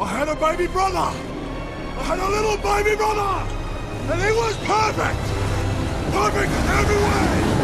I had a baby brother. I had a little baby brother. And he was perfect. Perfect in every way.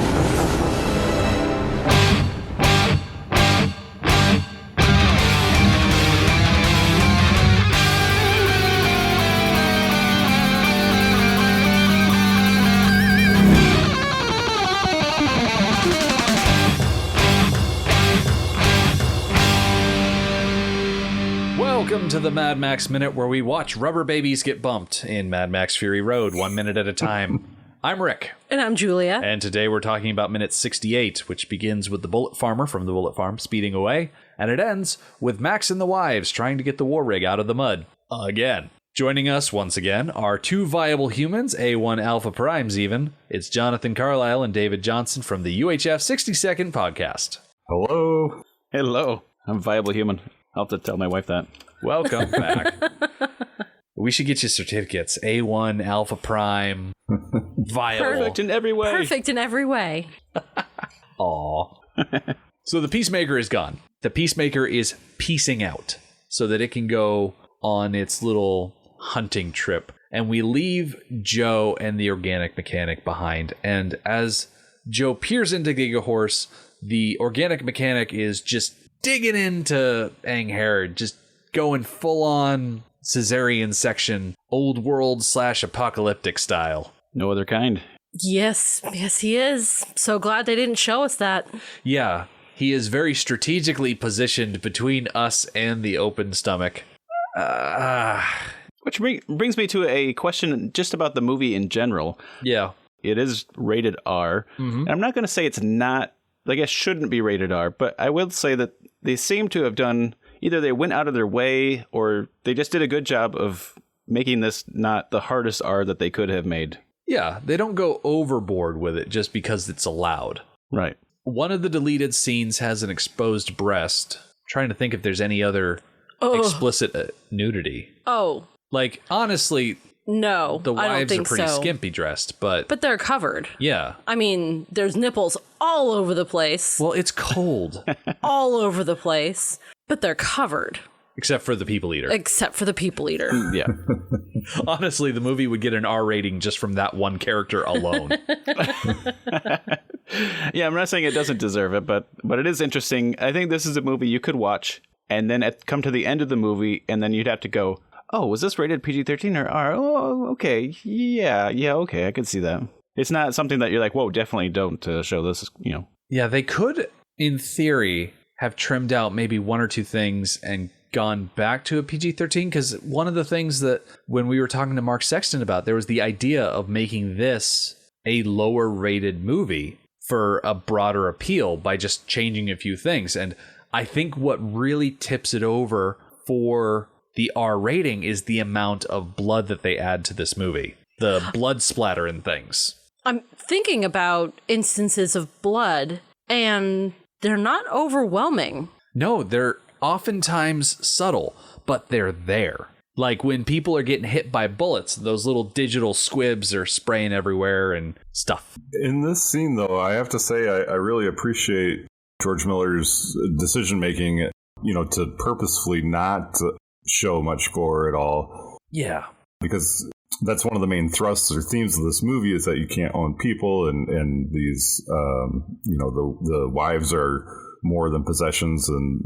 Welcome to the Mad Max Minute, where we watch rubber babies get bumped in Mad Max Fury Road, 1 minute at a time. I'm Rick. And I'm Julia. And today we're talking about minute 68, which begins with the bullet farmer from the bullet farm speeding away, and it ends with Max and the wives trying to get the war rig out of the mud. Again. Joining us once again are two viable humans, A1 Alpha Primes even. It's Jonathan Carlisle and David Johnson from the UHF 60-second podcast. Hello. Hello. I'm a viable human. I'll have to tell my wife that. Welcome back. We should get you certificates. A1, Alpha Prime, viable. Perfect in every way. Perfect in every way. Aw. So the Peacemaker is gone. The Peacemaker is piecing out so that it can go on its little hunting trip. And we leave Joe and the organic mechanic behind. And as Joe peers into Gigahorse, the organic mechanic is just digging into Angharad, just going full-on cesarean section, old world / apocalyptic style. No other kind. Yes, he is. So glad they didn't show us that. Yeah, he is very strategically positioned between us and the open stomach. Which brings me to a question just about the movie in general. Yeah. It is rated R. Mm-hmm. And I'm not going to say it's not, like it shouldn't be rated R, but I will say that they seem to have done, either they went out of their way or they just did a good job of making this not the hardest R that they could have made. Yeah, they don't go overboard with it just because it's allowed. Right. One of the deleted scenes has an exposed breast. I'm trying to think if there's any other explicit nudity. Oh. Like, honestly, no, the I don't wives think are pretty so. skimpy dressed, but they're covered. Yeah. I mean, there's nipples all over the place. Well, it's cold. All over the place, but they're covered. Except for the people eater. Except for the people eater. Yeah. Honestly, the movie would get an R rating just from that one character alone. Yeah, I'm not saying it doesn't deserve it, but it is interesting. I think this is a movie you could watch and then come to the end of the movie and then you'd have to go, oh, was this rated PG-13 or R? Oh, okay. Yeah, okay. I can see that. It's not something that you're like, whoa, definitely don't show this, Yeah, they could, in theory, have trimmed out maybe one or two things and gone back to a PG-13, because one of the things that when we were talking to Mark Sexton about, there was the idea of making this a lower rated movie for a broader appeal by just changing a few things. And I think what really tips it over for the R rating is the amount of blood that they add to this movie. The blood splatter and things. I'm thinking about instances of blood, and they're not overwhelming. No, they're oftentimes subtle, but they're there. Like when people are getting hit by bullets, those little digital squibs are spraying everywhere and stuff. In this scene, though, I have to say I really appreciate George Miller's decision-making, to purposefully not show much gore at all. Yeah. Because that's one of the main thrusts or themes of this movie is that you can't own people and these, the wives are more than possessions. And,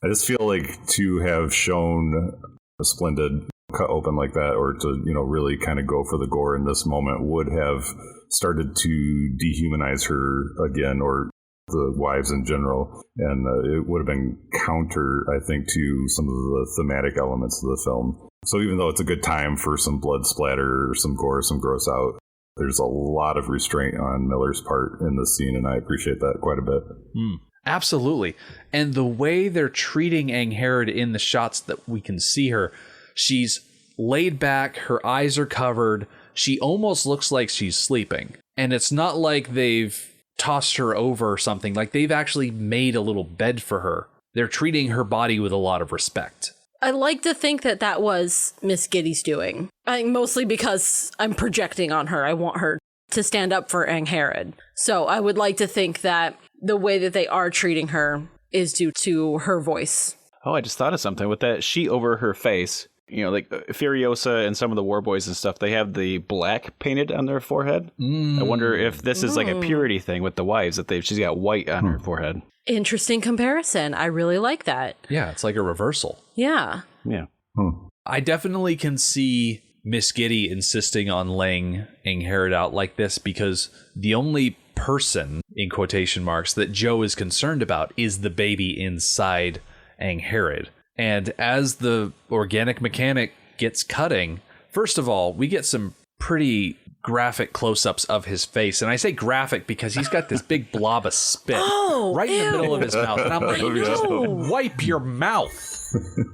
I just feel like to have shown a splendid cut open like that or to, really kind of go for the gore in this moment would have started to dehumanize her again or the wives in general. And it would have been counter, I think, to some of the thematic elements of the film. So even though it's a good time for some blood splatter or some gore, some gross out, there's a lot of restraint on Miller's part in this scene, and I appreciate that quite a bit. Absolutely. And the way they're treating Angharad in the shots that we can see her, she's laid back, her eyes are covered, she almost looks like she's sleeping. And it's not like they've tossed her over or something, like they've actually made a little bed for her. They're treating her body with a lot of respect. I like to think that was Miss Giddy's doing. I think mostly because I'm projecting on her. I want her to stand up for Angharad. So I would like to think that the way that they are treating her is due to her voice. I just thought of something with that sheet over her face. Like Furiosa and some of the War Boys and stuff, they have the black painted on their forehead. I wonder if this is like a purity thing with the wives, that she's got white on her forehead. Interesting comparison. I really like that. Yeah, it's like a reversal. Yeah. Yeah. I definitely can see Miss Giddy insisting on laying Angharad out like this because the only person, in quotation marks, that Joe is concerned about is the baby inside Angharad. And as the organic mechanic gets cutting, first of all, we get some pretty graphic close-ups of his face. And I say graphic because he's got this big blob of spit right in the middle of his mouth. And I'm like, just wipe your mouth.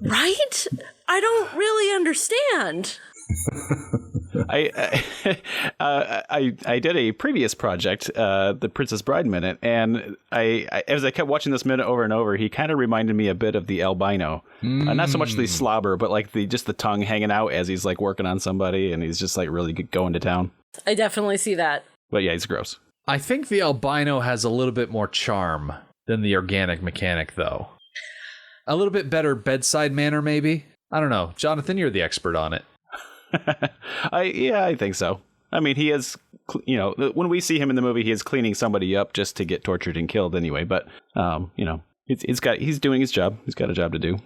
Right? I don't really understand. I did a previous project, the Princess Bride Minute, and as I kept watching this minute over and over, he kind of reminded me a bit of the albino. Not so much the slobber, but like the tongue hanging out as he's like working on somebody, and he's just like really going to town. I definitely see that. But yeah, he's gross. I think the albino has a little bit more charm than the organic mechanic, though. A little bit better bedside manner, maybe. I don't know, Jonathan. You're the expert on it. I think so. I mean, he is, when we see him in the movie, he is cleaning somebody up just to get tortured and killed anyway. But, he's doing his job. He's got a job to do.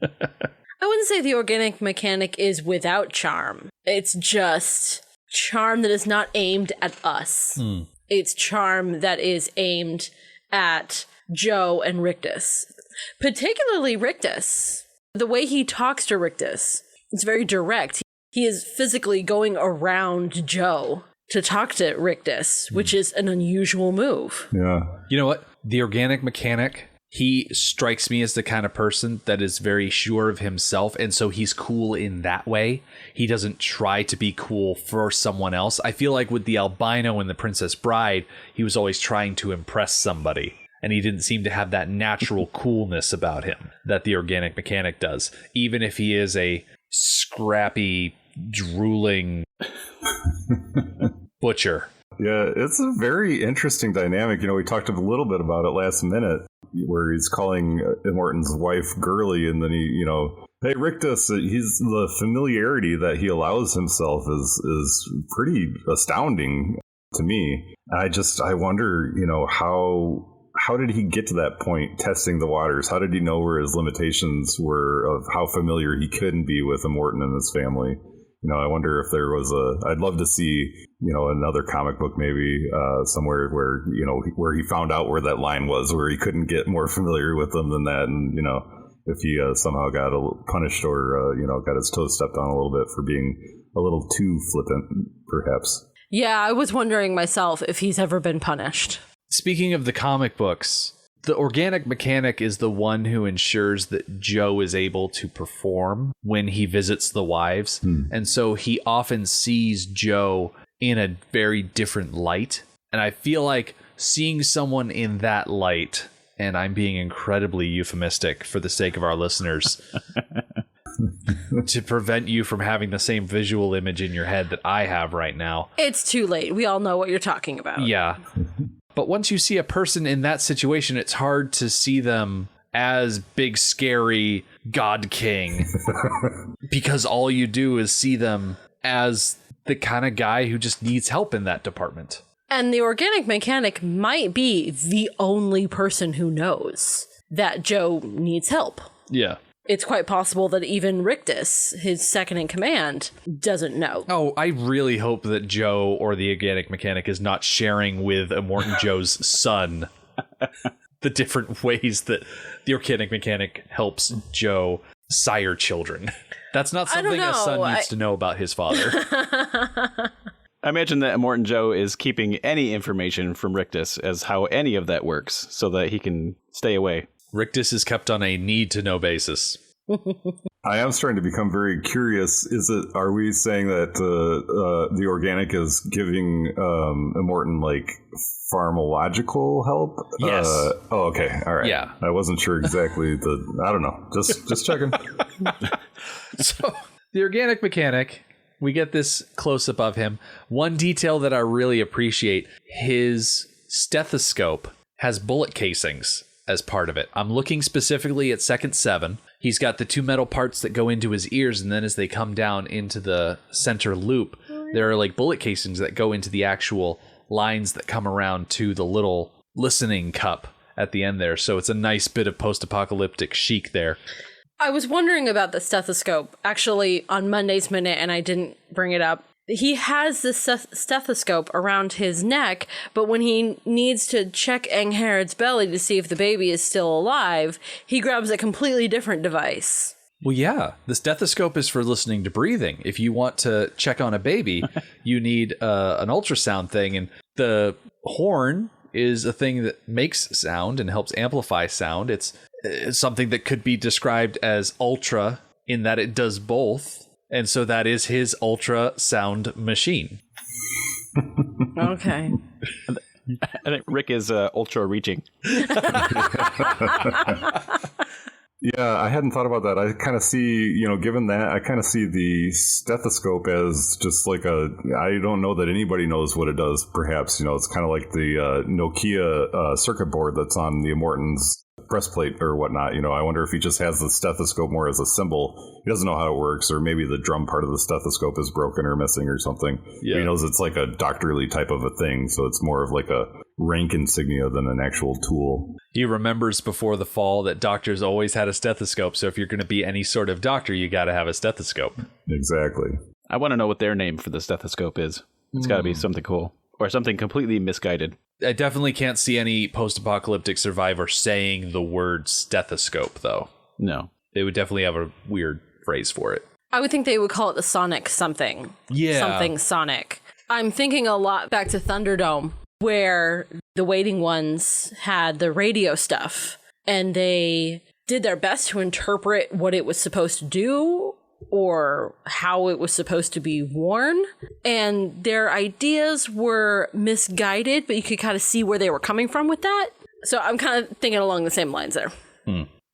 I wouldn't say the organic mechanic is without charm. It's just charm that is not aimed at us. It's charm that is aimed at Joe and Rictus. Particularly Rictus. The way he talks to Rictus, it's very direct. He is physically going around Joe to talk to Rictus, which is an unusual move. Yeah. You know what? The organic mechanic, he strikes me as the kind of person that is very sure of himself, and so he's cool in that way. He doesn't try to be cool for someone else. I feel like with the albino and the Princess Bride, he was always trying to impress somebody, and he didn't seem to have that natural coolness about him that the organic mechanic does, even if he is a scrappy, drooling butcher. Yeah, it's a very interesting dynamic. We talked a little bit about it last minute, where he's calling Immortan's wife girly, and then he, hey, Rictus, the familiarity that he allows himself is pretty astounding to me. I wonder, how did he get to that point, testing the waters? How did he know where his limitations were of how familiar he couldn't be with Immortan and his family? I wonder if there was I'd love to see, another comic book maybe somewhere where, where he found out where that line was, where he couldn't get more familiar with them than that. And, if he somehow got punished or, got his toes stepped on a little bit for being a little too flippant, perhaps. Yeah, I was wondering myself if he's ever been punished. Speaking of the comic books, the organic mechanic is the one who ensures that Joe is able to perform when he visits the wives. And so he often sees Joe in a very different light. And I feel like seeing someone in that light, and I'm being incredibly euphemistic for the sake of our listeners, to prevent you from having the same visual image in your head that I have right now. It's too late. We all know what you're talking about. Yeah. But once you see a person in that situation, it's hard to see them as big, scary God King because all you do is see them as the kind of guy who just needs help in that department. And the organic mechanic might be the only person who knows that Joe needs help. Yeah. It's quite possible that even Rictus, his second in command, doesn't know. Oh, I really hope that Joe or the organic mechanic is not sharing with Immortan Joe's son the different ways that the organic mechanic helps Joe sire children. That's not something a son needs to know about his father. I imagine that Immortan Joe is keeping any information from Rictus as how any of that works so that he can stay away. Rictus is kept on a need-to-know basis. I am starting to become very curious. Are we saying that the organic is giving Immortan like pharmacological help? Yes. Okay. All right. Yeah. I wasn't sure exactly I don't know. Just checking. So the organic mechanic, we get this close up of him. One detail that I really appreciate, his stethoscope has bullet casings as part of it. I'm looking specifically at second 7. He's got the 2 metal parts that go into his ears, and then as they come down into the center loop, there are like bullet casings that go into the actual lines that come around to the little listening cup at the end there. So it's a nice bit of post-apocalyptic chic there. I was wondering about the stethoscope actually on Monday's Minute, and I didn't bring it up. He has the stethoscope around his neck, but when he needs to check Angharad's belly to see if the baby is still alive, he grabs a completely different device. Well, yeah, the stethoscope is for listening to breathing. If you want to check on a baby, you need an ultrasound thing, and the horn is a thing that makes sound and helps amplify sound. It's something that could be described as ultra in that it does both. And so that is his ultrasound machine. Okay. I think Rick is ultra reaching. Yeah, I hadn't thought about that. I kind of see, given that, I kind of see the stethoscope as just like I don't know that anybody knows what it does, perhaps. It's kind of like the Nokia circuit board that's on the Immortan's breastplate or whatnot. I wonder if he just has the stethoscope more as a symbol. He doesn't know how it works, or maybe the drum part of the stethoscope is broken or missing or something. Yeah. He knows it's like a doctorly type of a thing, so it's more of like a rank insignia than an actual tool. He remembers before the fall that doctors always had a stethoscope, so if you're going to be any sort of doctor, you got to have a stethoscope. Exactly. I want to know what their name for the stethoscope is. It's got to be something cool, or something completely misguided. I definitely can't see any post-apocalyptic survivor saying the word stethoscope, though. No. They would definitely have a weird phrase for it. I would think they would call it the sonic something. Yeah. Something sonic. I'm thinking a lot back to Thunderdome, where the Waiting Ones had the radio stuff, and they did their best to interpret what it was supposed to do, or how it was supposed to be worn, and their ideas were misguided, but you could kind of see where they were coming from with that. So I'm kind of thinking along the same lines there.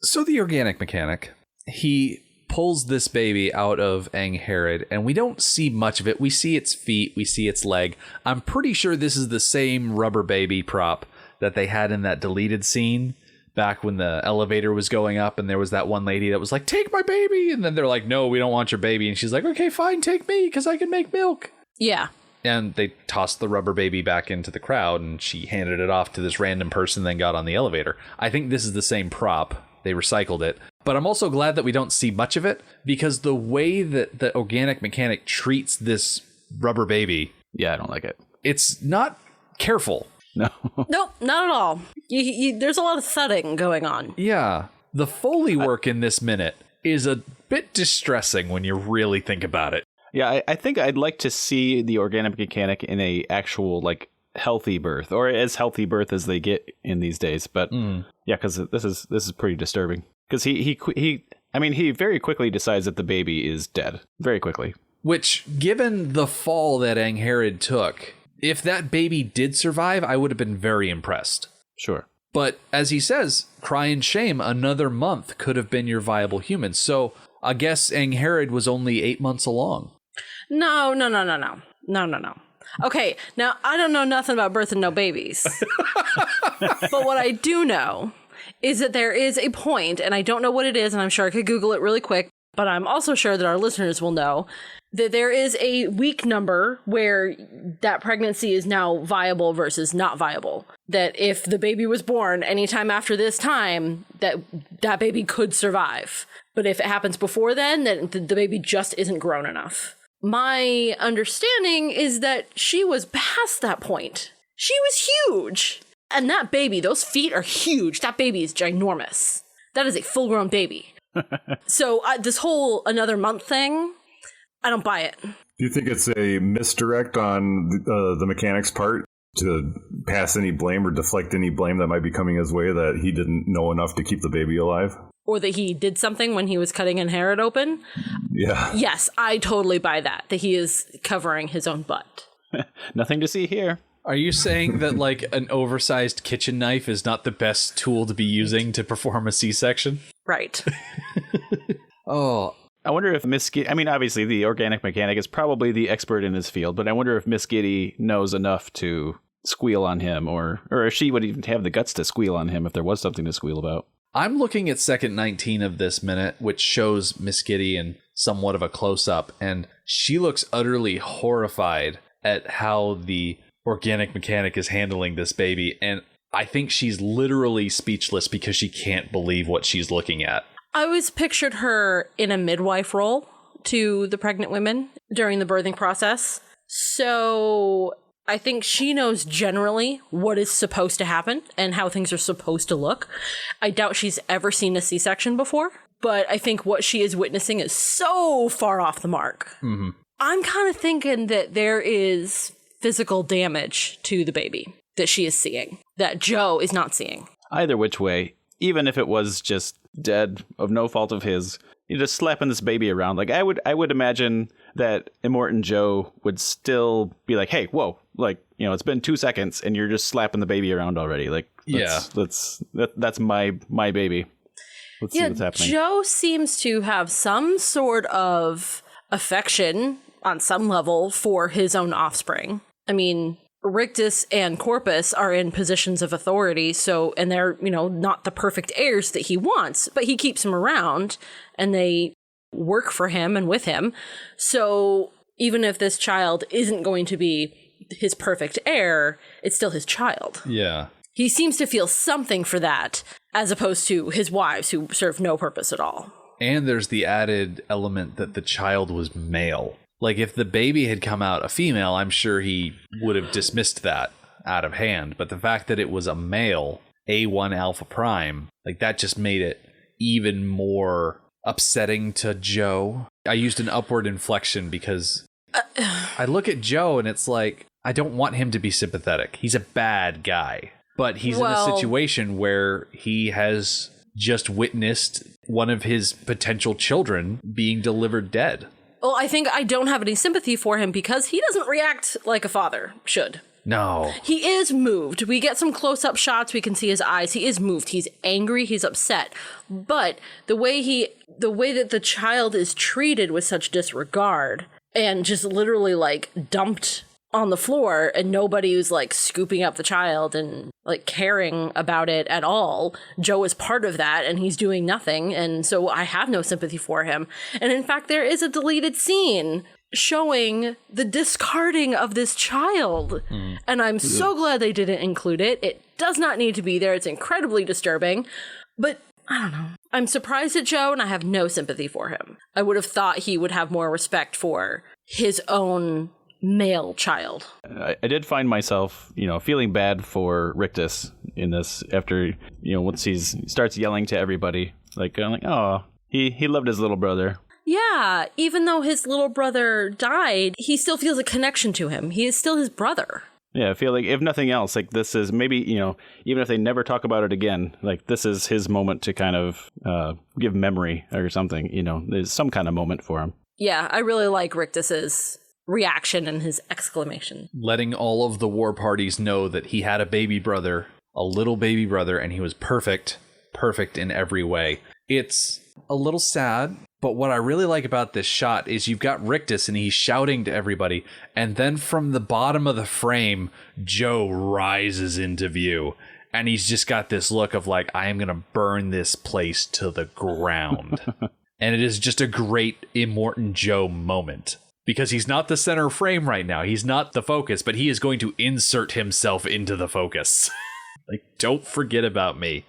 So the organic mechanic, he pulls this baby out of Angharad, and we don't see much of it. We see its feet, we see its leg. I'm pretty sure this is the same rubber baby prop that they had in that deleted scene back when the elevator was going up, and there was that one lady that was like, "Take my baby," and then they're like, "No, we don't want your baby," and she's like, "Okay, fine, take me, because I can make milk." Yeah. And they tossed the rubber baby back into the crowd, and she handed it off to this random person, then got on the elevator. I think this is the same prop. They recycled it. But I'm also glad that we don't see much of it, because the way that the organic mechanic treats this rubber baby... Yeah, I don't like it. It's not careful. No. Nope, not at all. There's a lot of thudding going on. Yeah. The Foley work in this minute is a bit distressing when you really think about it. Yeah, I think I'd like to see the organic mechanic in a actual, like, healthy birth, or as healthy birth as they get in these days. But yeah, because this is pretty disturbing. Because he very quickly decides that the baby is dead. Very quickly. Which, given the fall that Angharad took, if that baby did survive, I would have been very impressed. Sure. But as he says, cry and shame, another month could have been your viable human. So I guess Angharad was only 8 months along. No. Okay, now I don't know nothing about birthing no babies. But what I do know is that there is a point, and I don't know what it is, and I'm sure I could Google it really quick, but I'm also sure that our listeners will know, that there is a week number where that pregnancy is now viable versus not viable. That if the baby was born anytime after this time, that baby could survive. But if it happens before then the baby just isn't grown enough. My understanding is that she was past that point. She was huge. And that baby, those feet are huge. That baby is ginormous. That is a full-grown baby. So this whole another month thing, I don't buy it. Do you think it's a misdirect on the mechanic's part to pass any blame or deflect any blame that might be coming his way, that he didn't know enough to keep the baby alive? Or that he did something when he was cutting Angharad open? Yeah. Yes, I totally buy that he is covering his own butt. Nothing to see here. Are you saying that, like, an oversized kitchen knife is not the best tool to be using to perform a C-section? Right. Oh. I wonder if Miss Giddy, I mean, obviously the organic mechanic is probably the expert in his field, but I wonder if Miss Giddy knows enough to squeal on him, or if she would even have the guts to squeal on him if there was something to squeal about. I'm looking at second 19 of this minute, which shows Miss Kitty in somewhat of a close-up, and she looks utterly horrified at how the organic mechanic is handling this baby, and I think she's literally speechless because she can't believe what she's looking at. I always pictured her in a midwife role to the pregnant women during the birthing process. So I think she knows generally what is supposed to happen and how things are supposed to look. I doubt she's ever seen a C-section before, but I think what she is witnessing is so far off the mark. Mm-hmm. I'm kind of thinking that there is physical damage to the baby that she is seeing, that Joe is not seeing. Either which way, even if it was just dead of no fault of his, you're just slapping this baby around. Like I would imagine that Immortan Joe would still be like, hey, whoa, like, you know, it's been 2 seconds and you're just slapping the baby around already. Like, that's my baby. Let's see what's happening. Joe seems to have some sort of affection on some level for his own offspring. I mean, Rictus and Corpus are in positions of authority, and they're, you know, not the perfect heirs that he wants, but he keeps them around and they work for him and with him. So even if this child isn't going to be his perfect heir, it's still his child. Yeah. He seems to feel something for that, as opposed to his wives who serve no purpose at all. And there's the added element that the child was male. Like, if the baby had come out a female, I'm sure he would have dismissed that out of hand. But the fact that it was a male, A1 Alpha Prime, like, that just made it even more upsetting to Joe. I used an upward inflection because I look at Joe and it's like, I don't want him to be sympathetic. He's a bad guy. But he's in a situation where he has just witnessed one of his potential children being delivered dead. Well, I think I don't have any sympathy for him because he doesn't react like a father should. No. He is moved. We get some close-up shots. We can see his eyes. He is moved. He's angry. He's upset. But the way that the child is treated with such disregard and just literally like dumped on the floor, and nobody was like scooping up the child and like caring about it at all. Joe is part of that and he's doing nothing. And so I have no sympathy for him. And in fact, there is a deleted scene showing the discarding of this child. And I'm so glad they didn't include it. It does not need to be there. It's incredibly disturbing. But I don't know. I'm surprised at Joe and I have no sympathy for him. I would have thought he would have more respect for his own male child. I did find myself, you know, feeling bad for Rictus in this after, you know, once he starts yelling to everybody. Like, I'm like, oh, he loved his little brother. Yeah, even though his little brother died, he still feels a connection to him. He is still his brother. Yeah, I feel like if nothing else, like this is maybe, you know, even if they never talk about it again, like this is his moment to kind of give memory or something, you know, there's some kind of moment for him. Yeah, I really like Rictus's reaction and his exclamation. Letting all of the war parties know that he had a baby brother, a little baby brother, and he was perfect in every way. It's a little sad, but what I really like about this shot is you've got Rictus and he's shouting to everybody, and then from the bottom of the frame, Joe rises into view, and he's just got this look of like, I am going to burn this place to the ground. And it is just a great Immortan Joe moment. Because he's not the center frame right now. He's not the focus, but he is going to insert himself into the focus. Like, don't forget about me.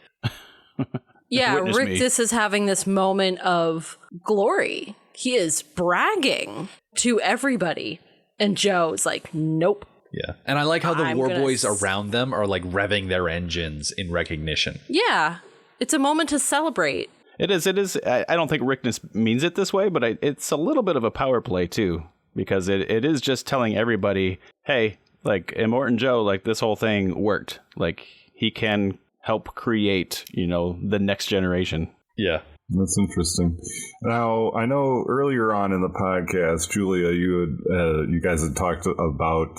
Yeah, Rictus is having this moment of glory. He is bragging to everybody. And Joe's like, nope. Yeah. And I like how the war boys around them are like revving their engines in recognition. Yeah. It's a moment to celebrate. It is. I don't think Rictus means it this way, but it's a little bit of a power play, too, because it is just telling everybody, hey, like Immortan Joe, like this whole thing worked. Like he can help create, you know, the next generation. Yeah. That's interesting. Now, I know earlier on in the podcast, Julia, you guys had talked about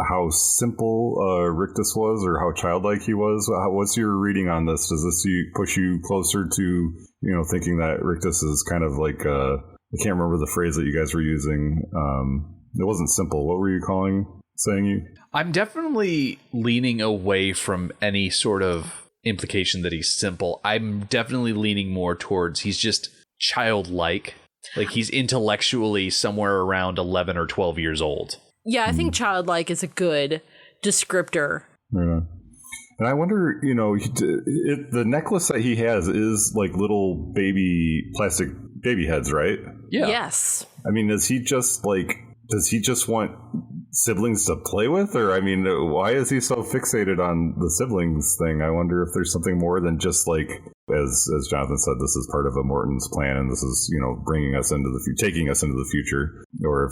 how simple Rictus was, or how childlike he was. What's your reading on this? Does this push you closer to, you know, thinking that Rictus is kind of like I can't remember the phrase that you guys were using. It wasn't simple. What were you calling? saying you? I'm definitely leaning away from any sort of implication that he's simple. I'm definitely leaning more towards he's just childlike. Like he's intellectually somewhere around 11 or 12 years old. Yeah, I think childlike is a good descriptor. Yeah. And I wonder, the necklace that he has is like little plastic baby heads, right? Yeah. Yes. I mean, does he just want siblings to play with? Or, I mean, why is he so fixated on the siblings thing? I wonder if there's something more than just like, as Jonathan said, this is part of Immortan's plan and this is, bringing us into taking us into the future. Or if,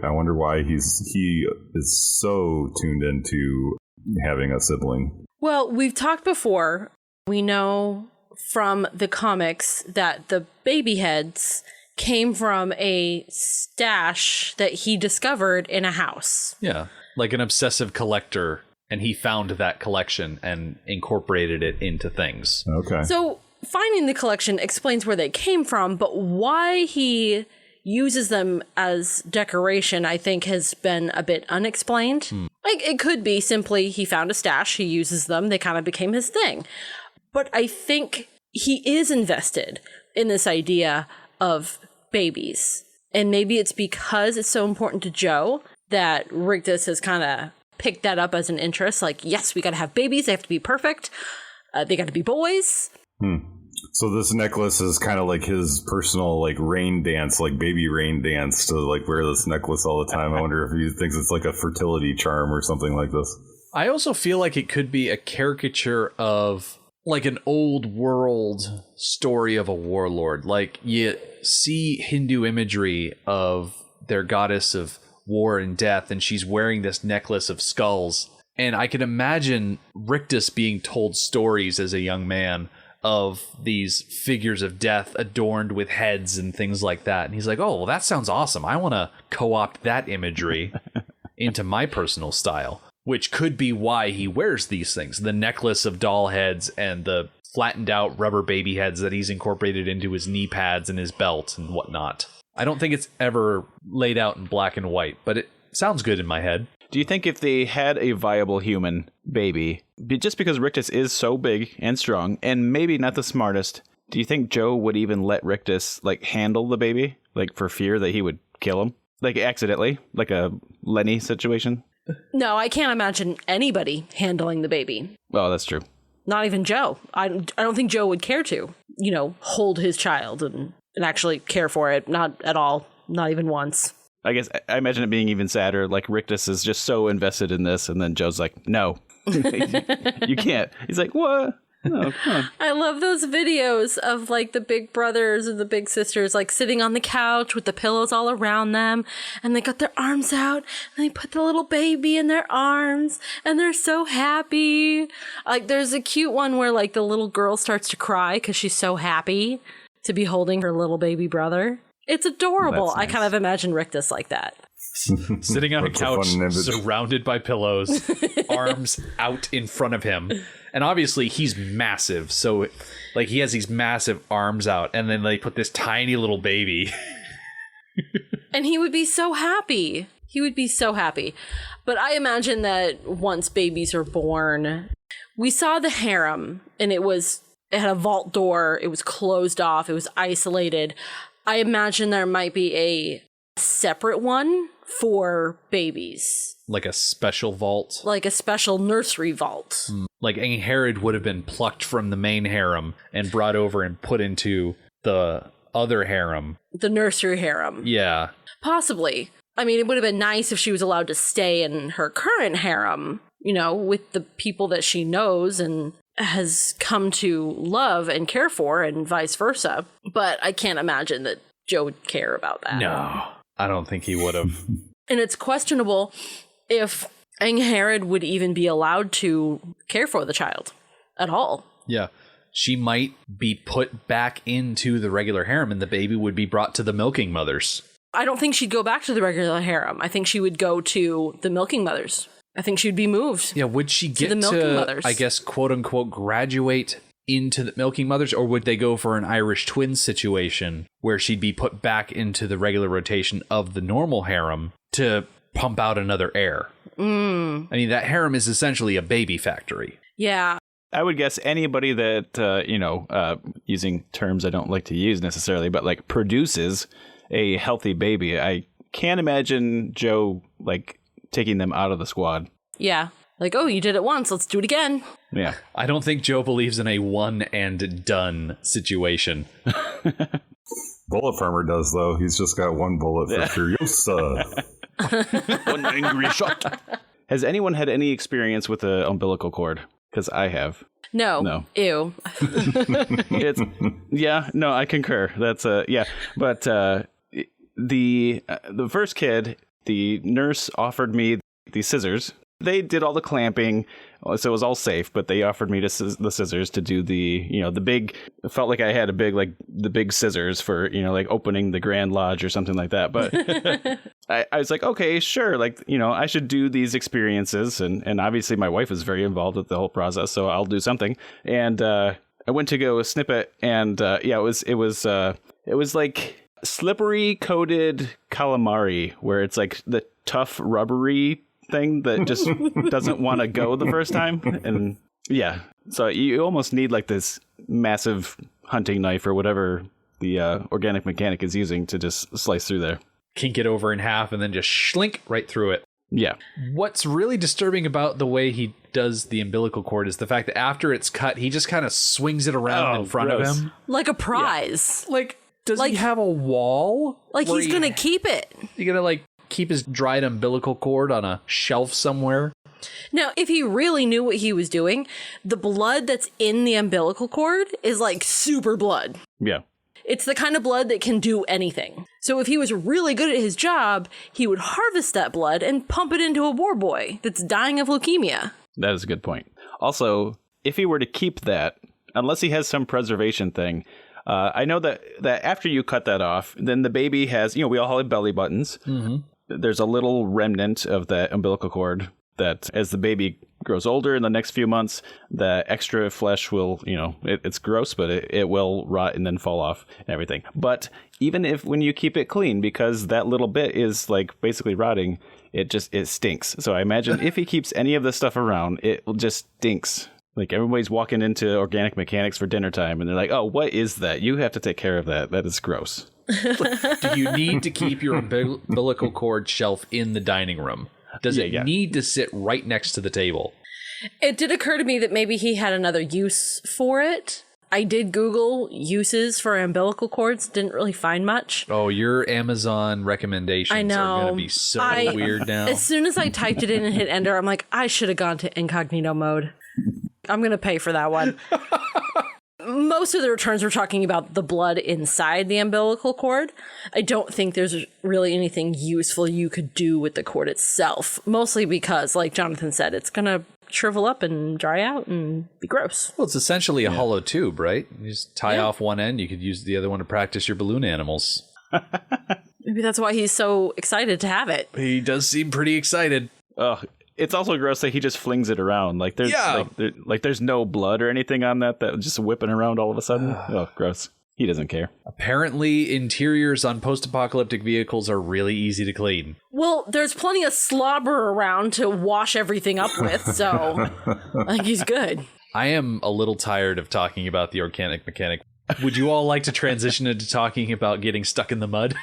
I wonder why he is so tuned into having a sibling. Well, we've talked before. We know from the comics that the baby heads came from a stash that he discovered in a house. Yeah, like an obsessive collector, and he found that collection and incorporated it into things. Okay. So finding the collection explains where they came from, but why he uses them as decoration, I think, has been a bit unexplained. Like, it could be simply he found a stash, he uses them, they kind of became his thing. But I think he is invested in this idea of babies. And maybe it's because it's so important to Joe that Rictus has kind of picked that up as an interest. Like, yes, we got to have babies. They have to be perfect. They got to be boys. So this necklace is kind of like his personal like rain dance, like baby rain dance, to like wear this necklace all the time. I wonder if he thinks it's like a fertility charm or something like this. I also feel like it could be a caricature of like an old world story of a warlord. Like you see Hindu imagery of their goddess of war and death, and she's wearing this necklace of skulls. And I can imagine Rictus being told stories as a young man of these figures of death adorned with heads and things like that. And he's like, oh, well, that sounds awesome. I want to co-opt that imagery into my personal style, which could be why he wears these things. The necklace of doll heads and the flattened out rubber baby heads that he's incorporated into his knee pads and his belt and whatnot. I don't think it's ever laid out in black and white, but it sounds good in my head. Do you think if they had a viable human baby, just because Rictus is so big and strong and maybe not the smartest, do you think Joe would even let Rictus like handle the baby, like for fear that he would kill him, like accidentally, like a Lenny situation? No, I can't imagine anybody handling the baby. Oh, that's true. Not even Joe. I don't think Joe would care to, hold his child and actually care for it. Not at all. Not even once. I guess I imagine it being even sadder. Like Rictus is just so invested in this, and then Joe's like, "No, you can't." He's like, "What? No, come on." I love those videos of like the big brothers and the big sisters like sitting on the couch with the pillows all around them, and they got their arms out and they put the little baby in their arms, and they're so happy. Like there's a cute one where like the little girl starts to cry because she's so happy to be holding her little baby brother. It's adorable. That's nice. I kind of imagine Rictus like that. Sitting on a That's a couch, fun image. surrounded by pillows, arms out in front of him. And obviously he's massive. So like he has these massive arms out, and then they put this tiny little baby. And he would be so happy. He would be so happy. But I imagine that once babies are born, we saw the harem, and it had a vault door. It was closed off. It was isolated. I imagine there might be a separate one for babies. Like a special vault. Like a special nursery vault. Like Angharad would have been plucked from the main harem and brought over and put into the other harem. The nursery harem. Yeah. Possibly. I mean, it would have been nice if she was allowed to stay in her current harem, with the people that she knows and has come to love and care for, and vice versa. But I can't imagine that Joe would care about that. No, I don't think he would have. And it's questionable if Angharad would even be allowed to care for the child at all. Yeah. She might be put back into the regular harem, and the baby would be brought to the milking mothers. I don't think she'd go back to the regular harem. I think she would go to the milking mothers. I think she'd be moved. Yeah, would she get the milking mothers. I guess, quote unquote, graduate into the milking mothers, or would they go for an Irish twin situation where she'd be put back into the regular rotation of the normal harem to pump out another heir. I mean, that harem is essentially a baby factory. Yeah. I would guess anybody that, using terms I don't like to use necessarily, but like produces a healthy baby. I can't imagine Joe like taking them out of the squad. Yeah. Like, oh, you did it once. Let's do it again. Yeah. I don't think Joe believes in a one and done situation. Bullet Farmer does, though. He's just got one bullet for Furiosa. One angry shot. Has anyone had any experience with the umbilical cord? Because I have. No. Ew. I concur. That's yeah. But the first kid, the nurse offered me the scissors. They did all the clamping, so it was all safe. But they offered me the scissors to do the big. It felt like I had the big scissors for like opening the Grand Lodge or something like that. But I was like, okay, sure. Like I should do these experiences, and obviously my wife is very involved with the whole process, so I'll do something. And I went to go snip it, and it was like slippery coated calamari, where it's like the tough rubbery thing that just doesn't want to go the first time. And yeah, so you almost need like this massive hunting knife or whatever the organic mechanic is using to just slice through there. Kink it over in half and then just schlink right through it. Yeah. What's really disturbing about the way he does the umbilical cord is the fact that after it's cut, he just kind of swings it around in front of him. Like a prize. Yeah. Like, does he have a wall? Like he's going to keep it. You going to like keep his dried umbilical cord on a shelf somewhere? Now, if he really knew what he was doing, the blood that's in the umbilical cord is like super blood. Yeah. It's the kind of blood that can do anything. So if he was really good at his job, he would harvest that blood and pump it into a war boy that's dying of leukemia. That is a good point. Also, if he were to keep that, unless he has some preservation thing, I know that after you cut that off, then the baby has, we all have belly buttons. Mm-hmm. There's a little remnant of the umbilical cord that as the baby grows older in the next few months, the extra flesh will, it's gross, but it will rot and then fall off and everything. But even when you keep it clean, because that little bit is like basically rotting, it stinks. So I imagine if he keeps any of this stuff around, it just stinks. Like everybody's walking into organic mechanics for dinner time and they're like, oh, what is that? You have to take care of that. That is gross. Do you need to keep your umbilical cord shelf in the dining room? Does it need to sit right next to the table? It did occur to me that maybe he had another use for it. I did Google uses for umbilical cords. Didn't really find much. Oh, your Amazon recommendations are going to be so weird now. As soon as I typed it in and hit enter, I'm like, I should have gone to incognito mode. I'm going to pay for that one. Most of the returns were talking about the blood inside the umbilical cord. I don't think there's really anything useful you could do with the cord itself. Mostly because, like Jonathan said, it's going to shrivel up and dry out and be gross. Well, it's essentially a hollow tube, right? You just tie off one end. You could use the other one to practice your balloon animals. Maybe that's why he's so excited to have it. He does seem pretty excited. It's also gross that he just flings it around. Like there's there's no blood or anything on that just whipping around all of a sudden. Oh, gross. He doesn't care. Apparently, interiors on post-apocalyptic vehicles are really easy to clean. Well, there's plenty of slobber around to wash everything up with, so I think he's good. I am a little tired of talking about the organic mechanic. Would you all like to transition into talking about getting stuck in the mud?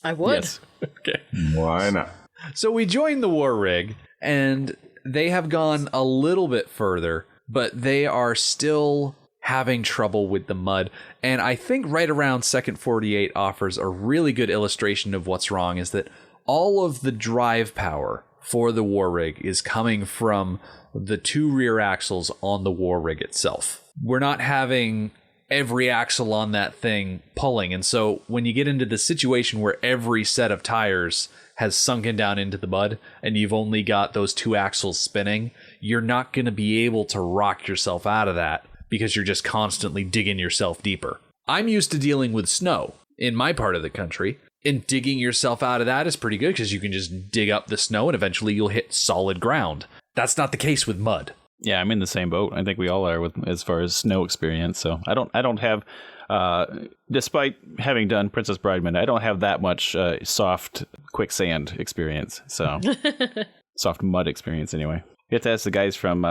I would. Yes. Okay. Why not? So we joined the war rig, and they have gone a little bit further, but they are still having trouble with the mud. And I think right around Second 48 offers a really good illustration of what's wrong, is that all of the drive power for the war rig is coming from the two rear axles on the war rig itself. We're not having every axle on that thing pulling. And so when you get into the situation where every set of tires has sunken down into the mud and you've only got those two axles spinning, you're not going to be able to rock yourself out of that because you're just constantly digging yourself deeper. I'm used to dealing with snow in my part of the country, and digging yourself out of that is pretty good because you can just dig up the snow and eventually you'll hit solid ground. That's not the case with mud. Yeah, I'm in the same boat. I think we all are with as far as snow experience. So I don't have despite having done Princess Bridesmaid, I don't have that much soft quicksand experience. So soft mud experience anyway. You have to ask the guys from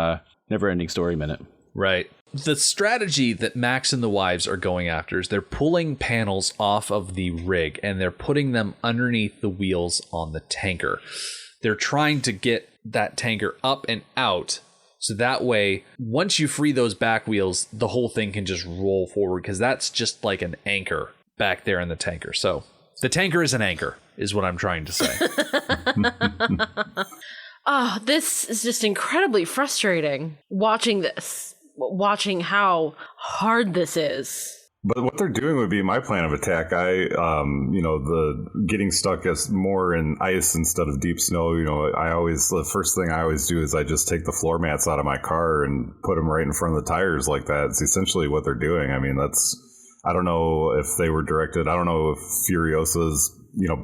Neverending Story Minute. Right. The strategy that Max and the wives are going after is they're pulling panels off of the rig and they're putting them underneath the wheels on the tanker. They're trying to get that tanker up and out. So that way, once you free those back wheels, the whole thing can just roll forward because that's just like an anchor back there in the tanker. So the tanker is an anchor, is what I'm trying to say. Oh, this is just incredibly frustrating watching this, watching how hard this is. But what they're doing would be my plan of attack. The getting stuck as more in ice instead of deep snow. The first thing I always do is I just take the floor mats out of my car and put them right in front of the tires like that. It's essentially what they're doing. I mean, I don't know if they were directed. I don't know if Furiosa's,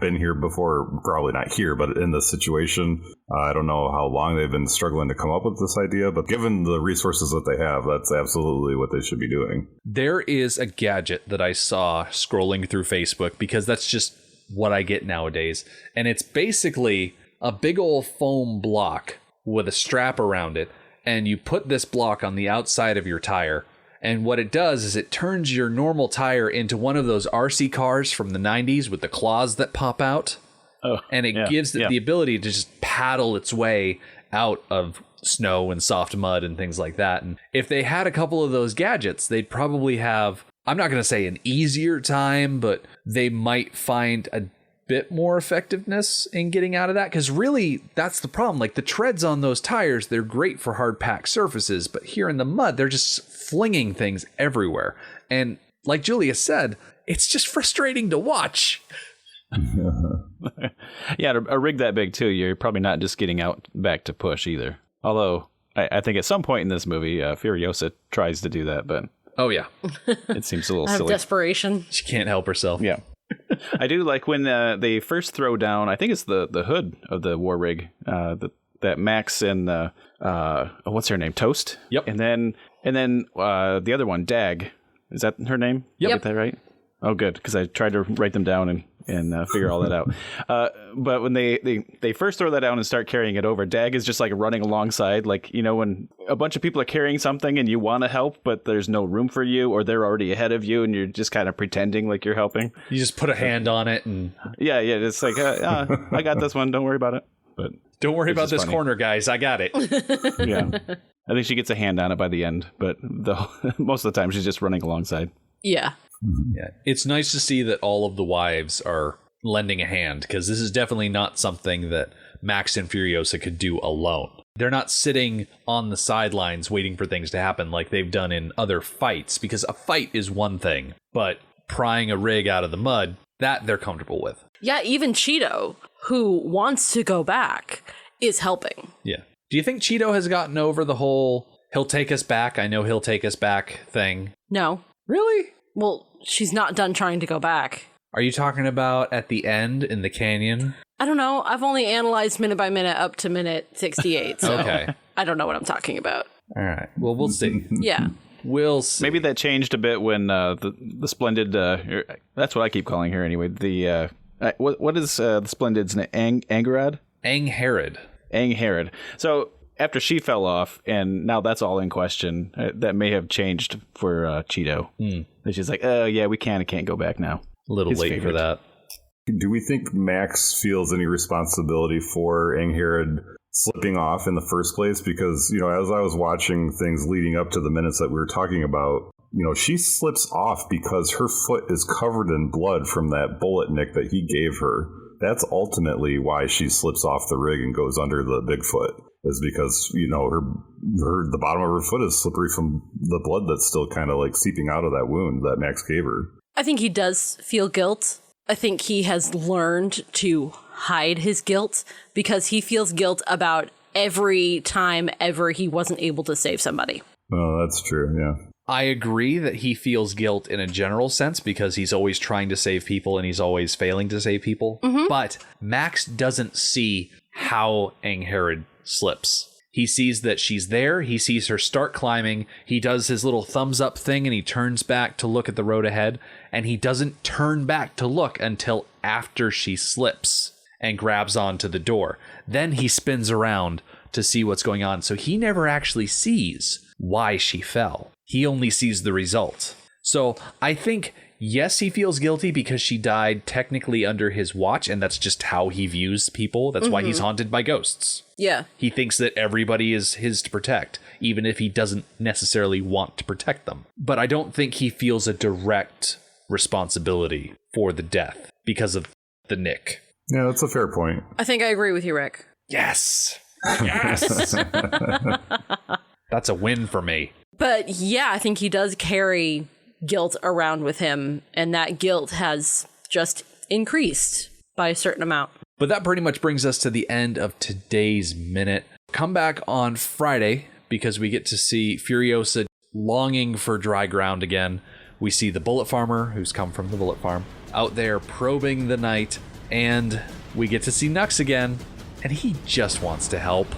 been here before, probably not here, but in this situation. I don't know how long they've been struggling to come up with this idea, but given the resources that they have, that's absolutely what they should be doing. There is a gadget that I saw scrolling through Facebook because that's just what I get nowadays. And it's basically a big old foam block with a strap around it. And you put this block on the outside of your tire. And what it does is it turns your normal tire into one of those RC cars from the 90s with the claws that pop out. Oh, and it gives it the ability to just paddle its way out of snow and soft mud and things like that. And if they had a couple of those gadgets, they'd probably have, I'm not going to say an easier time, but they might find a bit more effectiveness in getting out of that. Because really, that's the problem. Like the treads on those tires, they're great for hard packed surfaces, but here in the mud, they're just flinging things everywhere. And like Julia said, it's just frustrating to watch. Yeah, a rig that big too, you're probably not just getting out back to push either. Although I think at some point in this movie, Furiosa tries to do that, but oh yeah, it seems a little Out of silly. desperation. She can't help herself. Yeah. I do like when they first throw down, I think it's the hood of the war rig, that Max and what's her name, Toast. Yep. And then the other one, Dag. Is that her name? Yep. Get that right? Oh, good, because I tried to write them down and figure all that out. But when they first throw that down and start carrying it over, Dag is just like running alongside, like, when a bunch of people are carrying something and you want to help, but there's no room for you, or they're already ahead of you and you're just kind of pretending like you're helping. You just put a hand on it and yeah, it's like I got this one. Don't worry about it. But don't worry about this corner, guys. I got it. Yeah, I think she gets a hand on it by the end, but most of the time she's just running alongside. Yeah. Yeah, it's nice to see that all of the wives are lending a hand, because this is definitely not something that Max and Furiosa could do alone. They're not sitting on the sidelines waiting for things to happen like they've done in other fights, because a fight is one thing, but prying a rig out of the mud, that they're comfortable with. Yeah, even Cheeto, who wants to go back, is helping. Yeah. Do you think Cheeto has gotten over the whole "he'll take us back, I know he'll take us back" thing? No. Really? Well, she's not done trying to go back. Are you talking about at the end in the canyon? I don't know. I've only analyzed minute by minute up to minute 68. So Okay. I don't know what I'm talking about. All right. Well, we'll see. Yeah. We'll see. Maybe that changed a bit when the Splendid. That's what I keep calling her anyway. The what is the Splendid's name? Angharad. Angharad. So after she fell off, and now that's all in question, that may have changed for Cheeto. She's like, oh yeah, we can't go back now. A little His late favorite. for that. Do we think Max feels any responsibility for Angharad slipping off in the first place? Because, as I was watching things leading up to the minutes that we were talking about, she slips off because her foot is covered in blood from that bullet nick that he gave her. That's ultimately why she slips off the rig and goes under the Bigfoot, is because, the bottom of her foot is slippery from the blood that's still kind of like seeping out of that wound that Max gave her. I think he does feel guilt. I think he has learned to hide his guilt because he feels guilt about every time ever he wasn't able to save somebody. Oh, that's true, yeah. I agree that he feels guilt in a general sense because he's always trying to save people and he's always failing to save people. Mm-hmm. But Max doesn't see how Angharad slips. He sees that she's there. He sees her start climbing. He does his little thumbs up thing and he turns back to look at the road ahead. And he doesn't turn back to look until after she slips and grabs onto the door. Then he spins around to see what's going on. So he never actually sees why she fell. He only sees the result. So I think, yes, he feels guilty because she died technically under his watch, and that's just how he views people. That's why he's haunted by ghosts. Yeah. He thinks that everybody is his to protect, even if he doesn't necessarily want to protect them. But I don't think he feels a direct responsibility for the death because of the Nick. Yeah, that's a fair point. I think I agree with you, Rick. Yes. Yes. That's a win for me. But yeah, I think he does carry guilt around with him, and that guilt has just increased by a certain amount. But that pretty much brings us to the end of today's minute. Come back on Friday because we get to see Furiosa longing for dry ground again. We see the bullet farmer, who's come from the bullet farm, out there probing the night, and we get to see Nux again, and he just wants to help.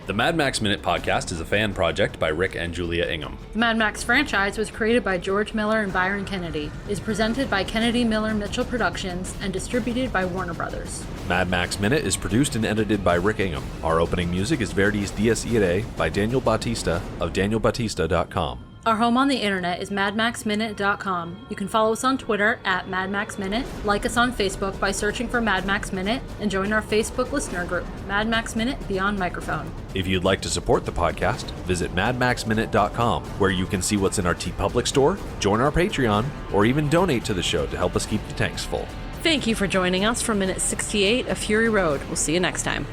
The Mad Max Minute podcast is a fan project by Rick and Julia Ingham. The Mad Max franchise was created by George Miller and Byron Kennedy, is presented by Kennedy Miller Mitchell Productions, and distributed by Warner Brothers. Mad Max Minute is produced and edited by Rick Ingham. Our opening music is Verdi's Dies Irae by Daniel Bautista of danielbautista.com. Our home on the internet is madmaxminute.com. You can follow us on Twitter at madmaxminute, like us on Facebook by searching for Mad Max Minute, and join our Facebook listener group, Mad Max Minute Beyond Microphone. If you'd like to support the podcast, visit madmaxminute.com, where you can see what's in our TeePublic store, join our Patreon, or even donate to the show to help us keep the tanks full. Thank you for joining us for minute 68 of Fury Road. We'll see you next time.